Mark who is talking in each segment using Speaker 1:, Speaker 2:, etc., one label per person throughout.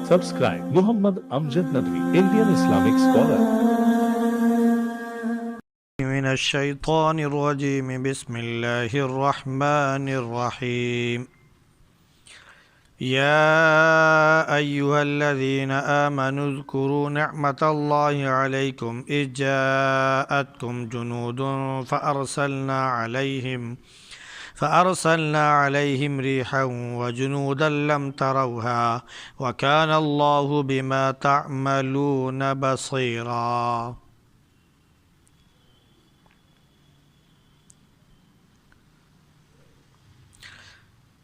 Speaker 1: Subscribe Muhammad Amjad Nadwi, Indian Islamic scholar.
Speaker 2: من الشيطان الرجيم بسم الله الرحمن الرحيم يا أيها الذين آمنوا اذكروا نعمة الله عليكم إذ جاءتكم جنود فأرسلنا عليهم ريحا وجنودا لم تروها وكان الله بما تعملون بصيرا.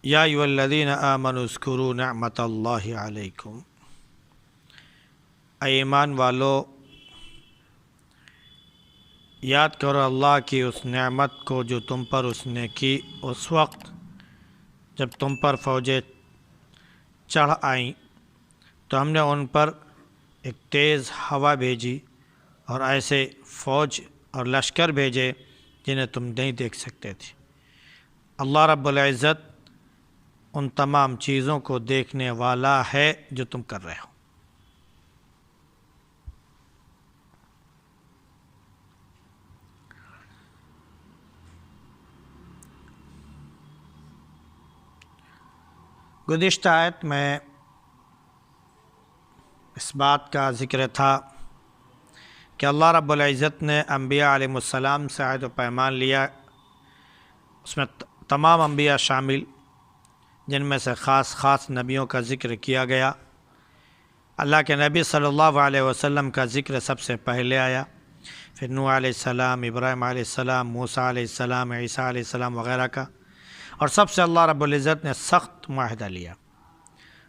Speaker 2: یا ایھا الذین آمنوا اذکروا نعمت اللہ علیکم، اے ایمان والو یاد کرو اللہ کی اس نعمت کو جو تم پر اس نے کی اس وقت جب تم پر فوجیں چڑھ آئیں تو ہم نے ان پر ایک تیز ہوا بھیجی اور ایسے فوج اور لشکر بھیجے جنہیں تم نہیں دیکھ سکتے تھے۔ اللہ رب العزت ان تمام چیزوں کو دیکھنے والا ہے جو تم کر رہے ہو۔ گزشتہ آیت میں اس بات کا ذکر تھا کہ اللہ رب العزت نے انبیاء علیہ السلام سے عہد و پیمان لیا، اس میں تمام انبیاء شامل، جن میں سے خاص نبیوں کا ذکر کیا گیا۔ اللہ کے نبی صلی اللہ علیہ وسلم کا ذکر سب سے پہلے آیا، پھر نوح علیہ السلام، ابراہیم علیہ السلام، موسیٰ علیہ السلام، عیسیٰ علیہ السلام وغیرہ کا، اور سب سے اللہ رب العزت نے سخت معاہدہ لیا،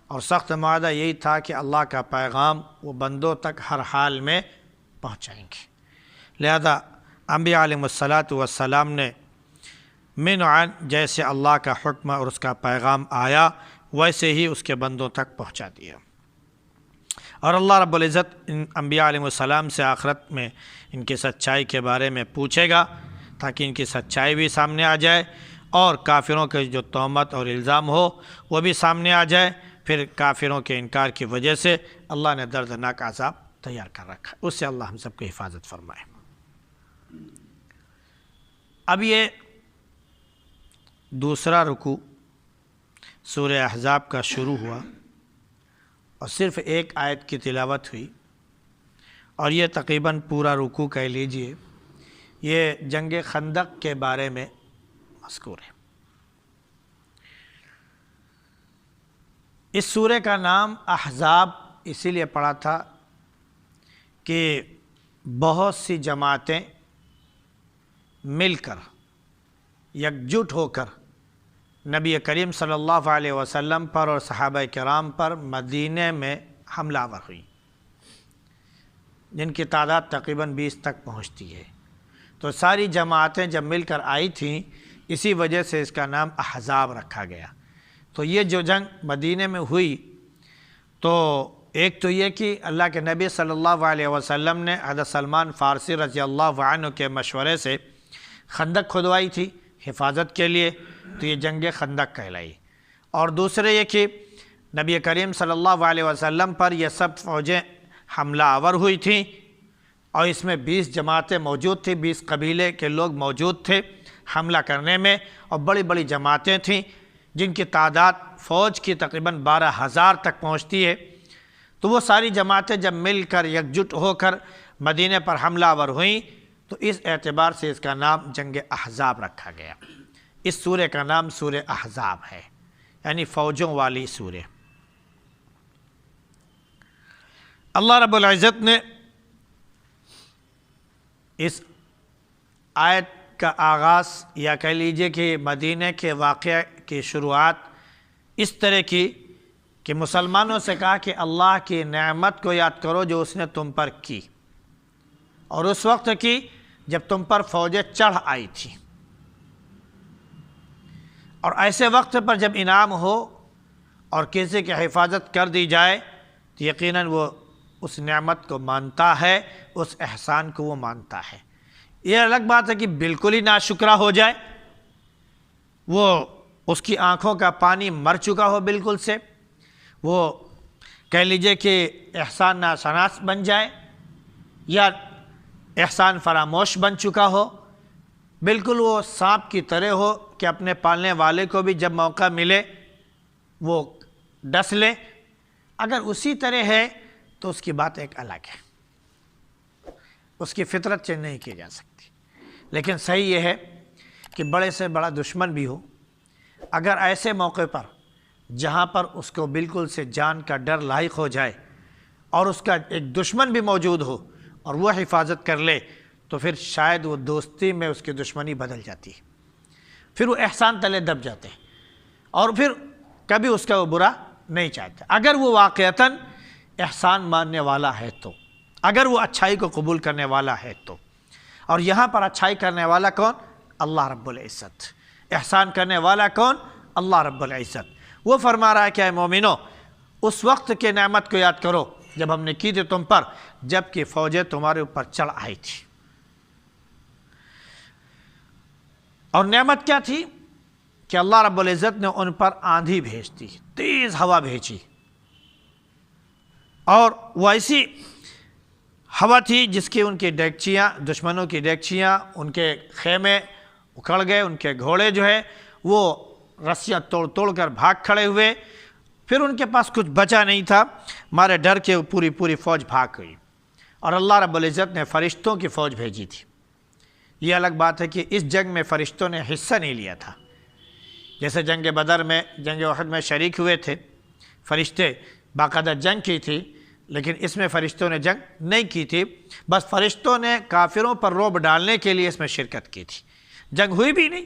Speaker 2: اور سخت معاہدہ یہی تھا کہ اللہ کا پیغام وہ بندوں تک ہر حال میں پہنچائیں گے۔ لہذا انبیاء علیہ السلام نے من عن جیسے اللہ کا حکم اور اس کا پیغام آیا ویسے ہی اس کے بندوں تک پہنچا دیا، اور اللہ رب العزت ان انبیاء علیہ السلام سے آخرت میں ان کی سچائی کے بارے میں پوچھے گا تاکہ ان کی سچائی بھی سامنے آ جائے اور کافروں کے جو تہمت اور الزام ہو وہ بھی سامنے آ جائے۔ پھر کافروں کے انکار کی وجہ سے اللہ نے دردناک عذاب تیار کر رکھا، اس سے اللہ ہم سب کو حفاظت فرمائے۔ اب یہ دوسرا رکوع سورہ احزاب کا شروع ہوا اور صرف ایک آیت کی تلاوت ہوئی، اور یہ تقریباً پورا رکوع کہہ لیجئے یہ جنگ خندق کے بارے میں مذکور ہے۔ اس سورہ کا نام احزاب اسی لیے پڑا تھا کہ بہت سی جماعتیں مل کر یکجٹ ہو کر نبی کریم صلی اللہ علیہ وسلم پر اور صحابہ کرام پر مدینہ میں حملہ آور ہوئی، جن کی تعداد تقریباً 20 تک پہنچتی ہے۔ تو ساری جماعتیں جب مل کر آئی تھیں اسی وجہ سے اس کا نام احزاب رکھا گیا۔ تو یہ جو جنگ مدینہ میں ہوئی تو ایک تو یہ کہ اللہ کے نبی صلی اللہ علیہ وسلم نے حضرت سلمان فارسی رضی اللہ عنہ کے مشورے سے خندق کھدوائی تھی حفاظت کے لیے، تو یہ جنگ خندق کہلائی۔ اور دوسرے یہ کہ نبی کریم صلی اللہ علیہ وسلم پر یہ سب فوجیں حملہ آور ہوئی تھیں، اور اس میں 20 جماعتیں موجود تھیں، 20 قبیلے کے لوگ موجود تھے حملہ کرنے میں، اور بڑی بڑی جماعتیں تھیں جن کی تعداد فوج کی تقریباً 12,000 تک پہنچتی ہے۔ تو وہ ساری جماعتیں جب مل کر یکجٹ ہو کر مدینہ پر حملہ آور ہوئیں تو اس اعتبار سے اس کا نام جنگ احزاب رکھا گیا۔ اس سورہ کا نام سورہ احزاب ہے، یعنی فوجوں والی سورہ۔ اللہ رب العزت نے اس آیت کا آغاز یا کہہ لیجئے کہ مدینہ کے واقعہ کی شروعات اس طرح کی کہ مسلمانوں سے کہا کہ اللہ کی نعمت کو یاد کرو جو اس نے تم پر کی، اور اس وقت کی جب تم پر فوجیں چڑھ آئی تھی، اور ایسے وقت پر جب انعام ہو اور کسی کی حفاظت کر دی جائے تو یقیناً وہ اس نعمت کو مانتا ہے، اس احسان کو وہ مانتا ہے۔ یہ الگ بات ہے کہ بالکل ہی ناشکرہ ہو جائے، وہ اس کی آنکھوں کا پانی مر چکا ہو بالکل سے، وہ کہہ لیجئے کہ احسان ناشناس بن جائے یا احسان فراموش بن چکا ہو، بالکل وہ سانپ کی طرح ہو کہ اپنے پالنے والے کو بھی جب موقع ملے وہ ڈس لے، اگر اسی طرح ہے تو اس کی بات ایک الگ ہے، اس کی فطرت چینج نہیں کی جا سکتی۔ لیکن صحیح یہ ہے کہ بڑے سے بڑا دشمن بھی ہو، اگر ایسے موقع پر جہاں پر اس کو بالکل سے جان کا ڈر لاحق ہو جائے اور اس کا ایک دشمن بھی موجود ہو اور وہ حفاظت کر لے، تو پھر شاید وہ دوستی میں اس کی دشمنی بدل جاتی ہے، پھر وہ احسان تلے دب جاتے ہیں اور پھر کبھی اس کا وہ برا نہیں چاہتے، اگر وہ واقعتاً احسان ماننے والا ہے تو، اگر وہ اچھائی کو قبول کرنے والا ہے تو۔ اور یہاں پر اچھائی کرنے والا کون؟ اللہ رب العزت۔ احسان کرنے والا کون؟ اللہ رب العزت۔ وہ فرما رہا ہے کہ اے مومنو، اس وقت کے نعمت کو یاد کرو جب ہم نے کی تھی تم پر، جب کہ فوجیں تمہارے اوپر چڑھ آئی تھی۔ اور نعمت کیا تھی؟ کہ اللہ رب العزت نے ان پر آندھی بھیج دی، تیز ہوا بھیجی، اور وہ ایسی ہوا تھی جس کی ان کی ڈیگچیاں، دشمنوں کی ڈیگچیاں، ان کے خیمے اکھڑ گئے، ان کے گھوڑے جو ہے وہ رسیاں توڑ توڑ کر بھاگ کھڑے ہوئے، پھر ان کے پاس کچھ بچا نہیں تھا، مارے ڈر کے پوری فوج بھاگ گئی۔ اور اللہ رب العزت نے فرشتوں کی فوج بھیجی تھی۔ یہ الگ بات ہے کہ اس جنگ میں فرشتوں نے حصہ نہیں لیا تھا، جیسے جنگ بدر میں، جنگ احد میں شریک ہوئے تھے فرشتے، باقاعدہ جنگ کی تھی، لیکن اس میں فرشتوں نے جنگ نہیں کی تھی، بس فرشتوں نے کافروں پر رعب ڈالنے کے لیے اس میں شرکت کی تھی، جنگ ہوئی بھی نہیں۔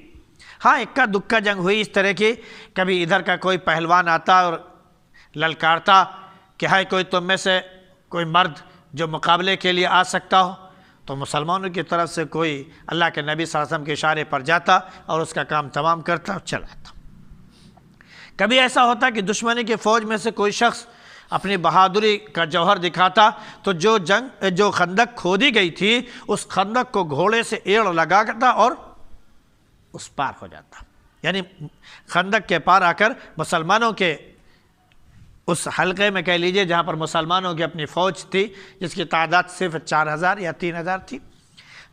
Speaker 2: ہاں اکا دکا جنگ ہوئی اس طرح کی، کبھی ادھر کا کوئی پہلوان آتا اور للکارتا کہ ہائے کوئی تم میں سے کوئی مرد جو مقابلے کے لیے آ سکتا ہو، تو مسلمانوں کی طرف سے کوئی اللہ کے نبی صلی اللہ علیہ وسلم کے اشارے پر جاتا اور اس کا کام تمام کرتا اور چلا آتا۔ کبھی ایسا ہوتا کہ دشمنی کی فوج میں سے کوئی شخص اپنی بہادری کا جوہر دکھاتا، تو جو خندق کھودی گئی تھی اس خندق کو گھوڑے سے ایڑ لگا کرتا اور اس پار ہو جاتا، یعنی خندق کے پار آ کر مسلمانوں کے اس حلقے میں کہہ لیجئے جہاں پر مسلمانوں کی اپنی فوج تھی جس کی تعداد صرف 4000 یا 3000 تھی،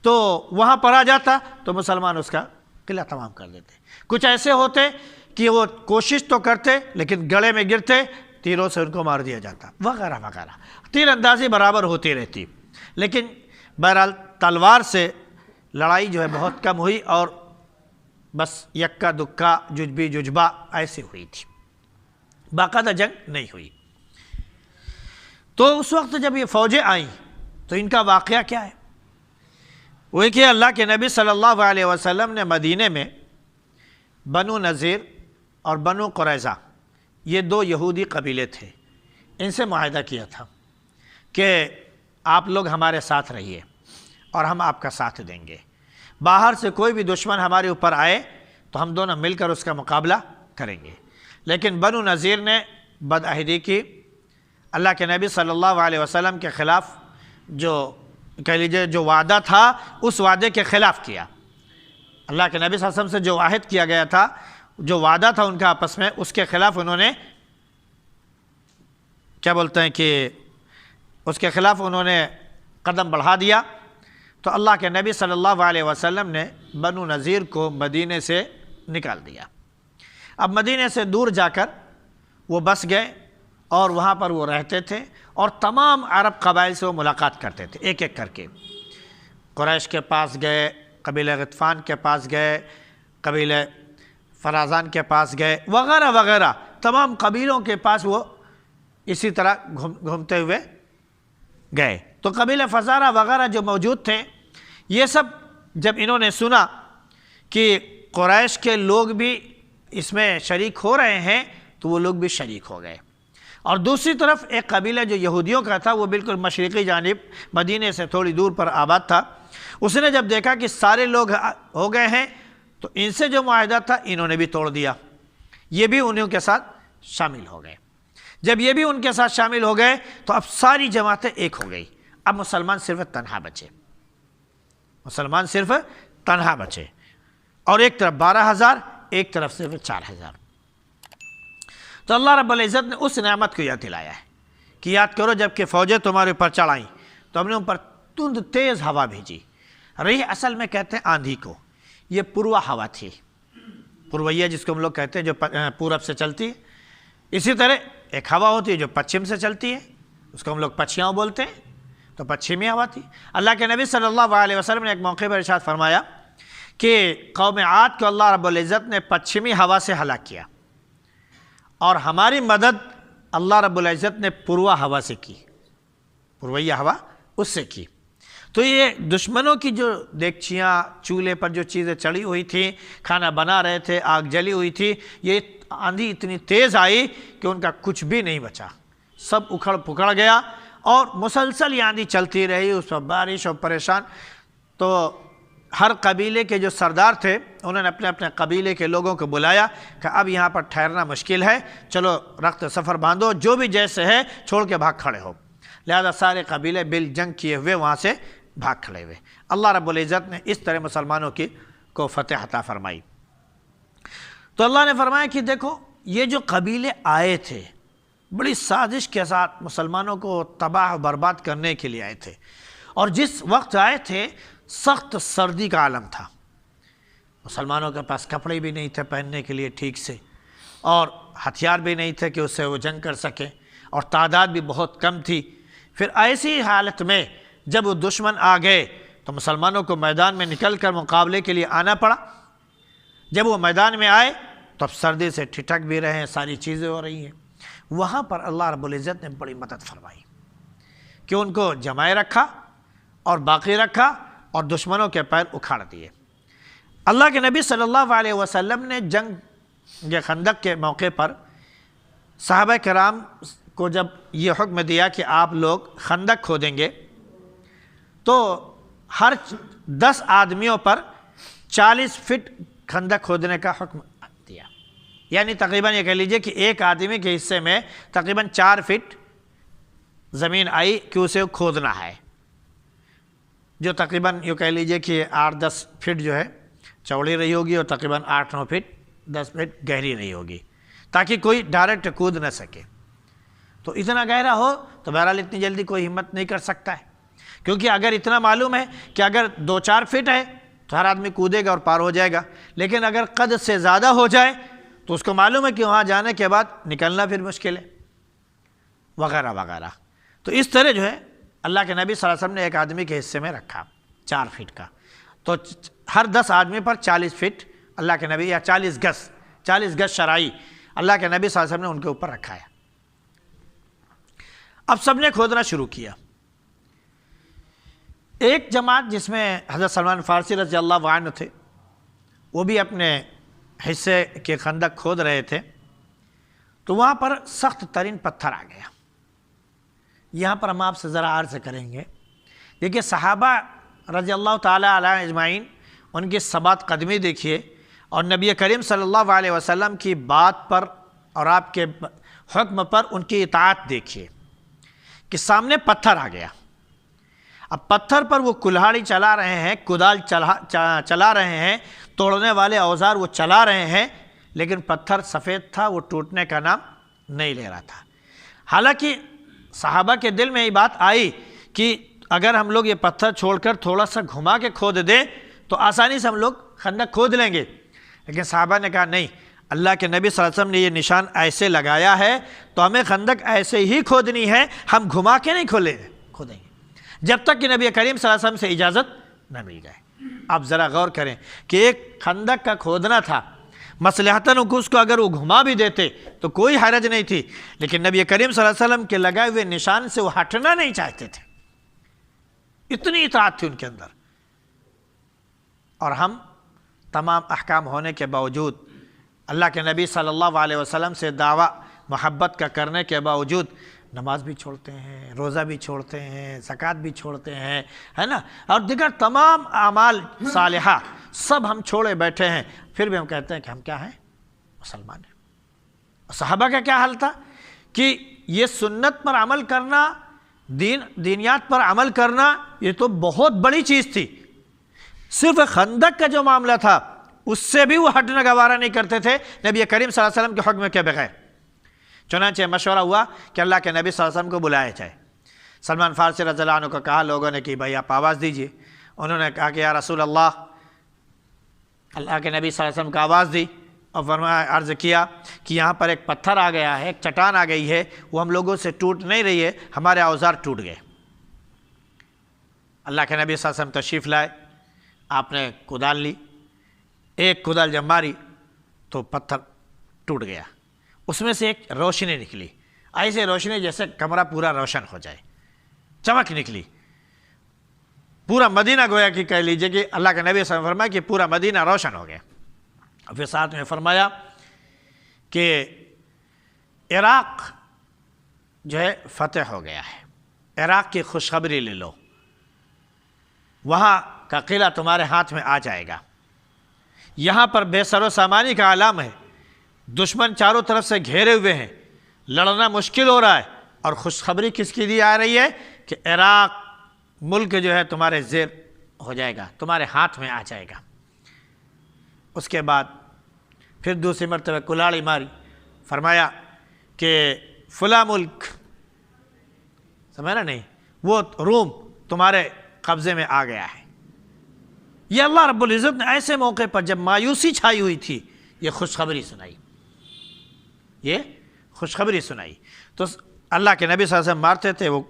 Speaker 2: تو وہاں پر آ جاتا تو مسلمان اس کا قلعہ تمام کر دیتے۔ کچھ ایسے ہوتے کہ وہ کوشش تو کرتے لیکن گڑے میں گرتے، تیروں سے ان کو مار دیا جاتا، وغیرہ وغیرہ، تیر اندازی برابر ہوتی رہتی، لیکن بہرحال تلوار سے لڑائی جو ہے بہت کم ہوئی اور بس یکا دکا ججبی ججبہ ایسے ہوئی تھی، باقاعدہ جنگ نہیں ہوئی۔ تو اس وقت جب یہ فوجیں آئیں تو ان کا واقعہ کیا ہے؟ وہ کہ اللہ کے نبی صلی اللہ علیہ وسلم نے مدینے میں بنو نذیر اور بنو قریظہ، یہ دو یہودی قبیلے تھے، ان سے معاہدہ کیا تھا کہ آپ لوگ ہمارے ساتھ رہیے اور ہم آپ کا ساتھ دیں گے، باہر سے کوئی بھی دشمن ہمارے اوپر آئے تو ہم دونوں مل کر اس کا مقابلہ کریں گے۔ لیکن بنو نذیر نے بدعہدی کی، اللہ کے نبی صلی اللہ علیہ وسلم کے خلاف جو کہہ لیجئے جو وعدہ تھا اس وعدے کے خلاف کیا، اللہ کے نبی صلی اللہ علیہ وسلم سے جو عہد کیا گیا تھا، جو وعدہ تھا ان کا آپس میں، اس کے خلاف انہوں نے کیا بولتے ہیں کہ اس کے خلاف انہوں نے قدم بڑھا دیا، تو اللہ کے نبی صلی اللہ علیہ وسلم نے بنو نذیر کو مدینے سے نکال دیا۔ اب مدینے سے دور جا کر وہ بس گئے اور وہاں پر وہ رہتے تھے اور تمام عرب قبائل سے وہ ملاقات کرتے تھے، ایک ایک کر کے قریش کے پاس گئے، قبیلہ غطفان کے پاس گئے، قبیلہ فرازان کے پاس گئے، وغیرہ وغیرہ، تمام قبیلوں کے پاس وہ اسی طرح گھومتے ہوئے گئے۔ تو قبیلہ فزارہ وغیرہ جو موجود تھے، یہ سب جب انہوں نے سنا کہ قریش کے لوگ بھی اس میں شریک ہو رہے ہیں تو وہ لوگ بھی شریک ہو گئے۔ اور دوسری طرف ایک قبیلہ جو یہودیوں کا تھا، وہ بالکل مشرقی جانب مدینے سے تھوڑی دور پر آباد تھا، اس نے جب دیکھا کہ سارے لوگ ہو گئے ہیں تو ان سے جو معاہدہ تھا انہوں نے بھی توڑ دیا، یہ بھی انہوں کے ساتھ شامل ہو گئے۔ جب یہ بھی ان کے ساتھ شامل ہو گئے تو اب ساری جماعتیں ایک ہو گئی، اب مسلمان صرف تنہا بچے، مسلمان صرف تنہا بچے، اور ایک طرف 12,000، ایک طرف صرف 4,000۔ تو اللہ رب العزت نے اس نعمت کو یاد دلایا ہے کہ یاد کرو جب کہ فوجیں تمہارے اوپر چڑھ آئیں تو ہم نے ان پر تند تیز ہوا بھیجی. ریح اصل میں کہتے ہیں آندھی کو، یہ پوروا ہوا تھی، پورویہ جس کو ہم لوگ کہتے ہیں جو پورب سے چلتی ہے. اسی طرح ایک ہوا ہوتی ہے جو پچھم سے چلتی ہے، اس کو ہم لوگ پچھیاں بولتے ہیں، تو پچھمی ہوا تھی. اللہ کے نبی صلی اللہ علیہ وسلم نے ایک موقع پر ارشاد فرمایا کہ قوم عاد کو اللہ رب العزت نے پچھمی ہوا سے ہلاک کیا، اور ہماری مدد اللہ رب العزت نے پوروا ہوا سے کی، پورویہ ہوا اس سے کی. تو یہ دشمنوں کی جو دیگچیاں چولہے پر جو چیزیں چڑھی ہوئی تھیں، کھانا بنا رہے تھے، آگ جلی ہوئی تھی، یہ آندھی اتنی تیز آئی کہ ان کا کچھ بھی نہیں بچا، سب اکھڑ پکڑ گیا. اور مسلسل یہ آندھی چلتی رہی، اس پر بارش اور پریشان. تو ہر قبیلے کے جو سردار تھے انہوں نے اپنے اپنے قبیلے کے لوگوں کو بلایا کہ اب یہاں پر ٹھہرنا مشکل ہے، چلو رخت سفر باندھو، جو بھی جیسے ہے چھوڑ کے بھاگ کھڑے ہو. لہذا سارے قبیلے بل جنگ کیے ہوئے وہاں سے بھاگ کھڑے ہوئے. اللہ رب العزت نے اس طرح مسلمانوں کو فتح عطا فرمائی. تو اللہ نے فرمایا کہ دیکھو یہ جو قبیلے آئے تھے بڑی سازش کے ساتھ مسلمانوں کو تباہ و برباد کرنے کے لیے آئے تھے، اور جس وقت آئے تھے سخت سردی کا عالم تھا، مسلمانوں کے پاس کپڑے بھی نہیں تھے پہننے کے لیے ٹھیک سے، اور ہتھیار بھی نہیں تھے کہ اس سے وہ جنگ کر سکیں، اور تعداد بھی بہت کم تھی. پھر ایسی حالت میں جب وہ دشمن آ گئے تو مسلمانوں کو میدان میں نکل کر مقابلے کے لیے آنا پڑا. جب وہ میدان میں آئے تو اب سردی سے ٹھٹک بھی رہے ہیں، ساری چیزیں ہو رہی ہیں. وہاں پر اللہ رب العزت نے بڑی مدد فرمائی کہ ان کو جمائے رکھا اور باقی رکھا اور دشمنوں کے پیر اکھاڑ دیے. اللہ کے نبی صلی اللہ علیہ وسلم نے جنگ خندق کے موقع پر صحابہ کرام کو جب یہ حکم دیا کہ آپ لوگ خندق کھودیں گے تو ہر 10 آدمیوں پر 40 فٹ خندق کھودنے کا حکم دیا. یعنی تقریباً یہ کہہ لیجئے کہ ایک آدمی کے حصے میں تقریباً 4 فٹ زمین آئی کہ اسے کھودنا ہے، جو تقریباً یہ کہہ لیجئے کہ 8-10 فٹ جو ہے چوڑی رہی ہوگی اور تقریباً 8-9 فٹ 10 فٹ گہری رہی ہوگی، تاکہ کوئی ڈائریکٹ کود نہ سکے. تو اتنا گہرا ہو تو بہرحال اتنی جلدی کوئی ہمت نہیں کر سکتا ہے، کیونکہ اگر اتنا معلوم ہے کہ اگر 2-4 فٹ ہے تو ہر آدمی کودے گا اور پار ہو جائے گا، لیکن اگر قد سے زیادہ ہو جائے تو اس کو معلوم ہے کہ وہاں جانے کے بعد نکلنا پھر مشکل ہے وغیرہ وغیرہ. تو اس طرح جو ہے اللہ کے نبی صلی اللہ علیہ وسلم نے ایک آدمی کے حصے میں رکھا 4 فٹ کا، تو ہر 10 آدمی پر 40 فٹ اللہ کے نبی، یا 40 گز شرعی اللہ کے نبی صلی اللہ علیہ وسلم نے ان کے اوپر رکھا ہے. اب سب نے کھودنا شروع کیا. ایک جماعت جس میں حضرت سلمان فارسی رضی اللہ عنہ تھے، وہ بھی اپنے حصے کے خندق کھود رہے تھے، تو وہاں پر سخت ترین پتھر آ گیا. یہاں پر ہم آپ سے ذرا عرض کریں گے، دیکھیے صحابہ رضی اللہ تعالیٰ علیہ اجمعین ان کی ثبات قدمی دیکھیے، اور نبی کریم صلی اللہ علیہ وسلم کی بات پر اور آپ کے حکم پر ان کی اطاعت دیکھیے کہ سامنے پتھر آ گیا. اب پتھر پر وہ کلہاڑی چلا رہے ہیں، کدال چلا رہے ہیں، توڑنے والے اوزار وہ چلا رہے ہیں، لیکن پتھر سفید تھا، وہ ٹوٹنے کا نام نہیں لے رہا تھا. حالانکہ صحابہ کے دل میں یہ بات آئی کہ اگر ہم لوگ یہ پتھر چھوڑ کر تھوڑا سا گھما کے کھود دیں تو آسانی سے ہم لوگ خندق کھود لیں گے، لیکن صحابہ نے کہا نہیں، اللہ کے نبی صلی اللہ علیہ وسلم نے یہ نشان ایسے لگایا ہے تو ہمیں خندق ایسے ہی کھودنی ہے، ہم گھما کے نہیں کھودیں گے جب تک کہ نبی کریم صلی اللہ علیہ وسلم سے اجازت نہ مل جائے. آپ ذرا غور کریں کہ ایک خندق کا کھودنا تھا، مصلحتاً اس کو اگر وہ گھما بھی دیتے تو کوئی حرج نہیں تھی، لیکن نبی کریم صلی اللہ علیہ وسلم کے لگائے ہوئے نشان سے وہ ہٹنا نہیں چاہتے تھے، اتنی اطاعت تھی ان کے اندر. اور ہم تمام احکام ہونے کے باوجود، اللہ کے نبی صلی اللہ علیہ وسلم سے دعویٰ محبت کا کرنے کے باوجود نماز بھی چھوڑتے ہیں، روزہ بھی چھوڑتے ہیں، زکوٰۃ بھی چھوڑتے ہیں، ہے نا، اور دیگر تمام اعمال صالحہ سب ہم چھوڑے بیٹھے ہیں، پھر بھی ہم کہتے ہیں کہ ہم کیا ہیں؟ مسلمان ہیں. صحابہ کا کیا حال تھا کہ یہ سنت پر عمل کرنا، دینیات پر عمل کرنا، یہ تو بہت بڑی چیز تھی. صرف خندق کا جو معاملہ تھا اس سے بھی وہ ہٹنا گوارا نہیں کرتے تھے نبی کریم صلی اللہ علیہ وسلم کے حکم کے بغیر. چنانچہ مشورہ ہوا کہ اللہ کے نبی صلی اللہ علیہ وسلم کو بلایا جائے۔ سلمان فارسی رضی اللہ عنہ کو کہا، لوگوں نے کہ بھائی آپ آواز دیجیے۔ انہوں نے کہا کہ یا رسول اللہ کے نبی صلی اللہ علیہ وسلم کو آواز دی اور فرمایا، عرض کیا کہ یہاں پر ایک پتھر آ گیا ہے، ایک چٹان آ گئی ہے، وہ ہم لوگوں سے ٹوٹ نہیں رہی ہے، ہمارے اوزار ٹوٹ گئے۔ اللہ کے نبی صلی اللہ علیہ وسلم تشریف لائے، آپ نے کدال لی، ایک کدال جب ماری تو پتھر ٹوٹ گیا، اس میں سے ایک روشنی نکلی، ایسے روشنی جیسے کمرہ پورا روشن ہو جائے، چمک نکلی، پورا مدینہ گویا کہ کہہ لیجئے کہ اللہ کے نبی صلی اللہ علیہ وسلم فرمایا کہ پورا مدینہ روشن ہو گیا۔ اور پھر ساتھ میں فرمایا کہ عراق جو ہے فتح ہو گیا ہے، عراق کی خوشخبری لے لو، وہاں کا قلعہ تمہارے ہاتھ میں آ جائے گا، یہاں پر بے سر و سامانی کا عالم ہے، دشمن چاروں طرف سے گھیرے ہوئے ہیں، لڑنا مشکل ہو رہا ہے، اور خوشخبری کس کی دی آ رہی ہے کہ عراق ملک جو ہے تمہارے زیر ہو جائے گا، تمہارے ہاتھ میں آ جائے گا۔ اس کے بعد پھر دوسری مرتبہ کلاڑی ماری، فرمایا کہ فلاں ملک، سمجھا نہیں، وہ روم تمہارے قبضے میں آ گیا ہے۔ یہ اللہ رب العزت نے ایسے موقع پر جب مایوسی چھائی ہوئی تھی یہ خوشخبری سنائی، یہ خوشخبری سنائی۔ تو اللہ کے نبی صلی اللہ علیہ وسلم مارتے تھے، وہ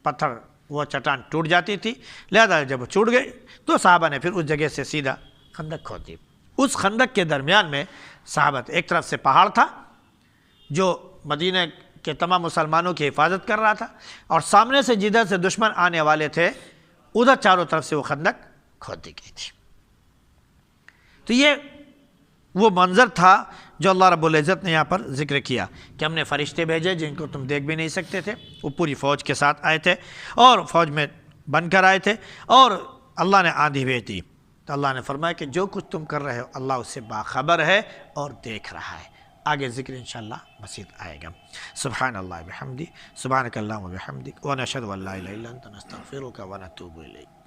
Speaker 2: پتھر، وہ چٹان ٹوٹ جاتی تھی، لہذا جب وہ ٹوٹ گئے تو صحابہ نے پھر اس جگہ سے سیدھا خندق کھود دی۔ اس خندق کے درمیان میں صحابہ، ایک طرف سے پہاڑ تھا جو مدینہ کے تمام مسلمانوں کی حفاظت کر رہا تھا، اور سامنے سے جدھر سے دشمن آنے والے تھے ادھر چاروں طرف سے وہ خندق کھود دی گئی تھی۔ تو یہ وہ منظر تھا جو اللہ رب العزت نے یہاں پر ذکر کیا کہ ہم نے فرشتے بھیجے جن کو تم دیکھ بھی نہیں سکتے تھے، وہ پوری فوج کے ساتھ آئے تھے اور فوج میں بن کر آئے تھے، اور اللہ نے آندھی بھیج دی۔ تو اللہ نے فرمایا کہ جو کچھ تم کر رہے ہو اللہ اس سے باخبر ہے اور دیکھ رہا ہے۔ آگے ذکر انشاءاللہ مزید آئے گا۔ سبحان اللہ بحمدی، سبحانک اللہم وبحمدک، ونشہد ان لا الہ الا انت نستغفرک ونتوب الیک۔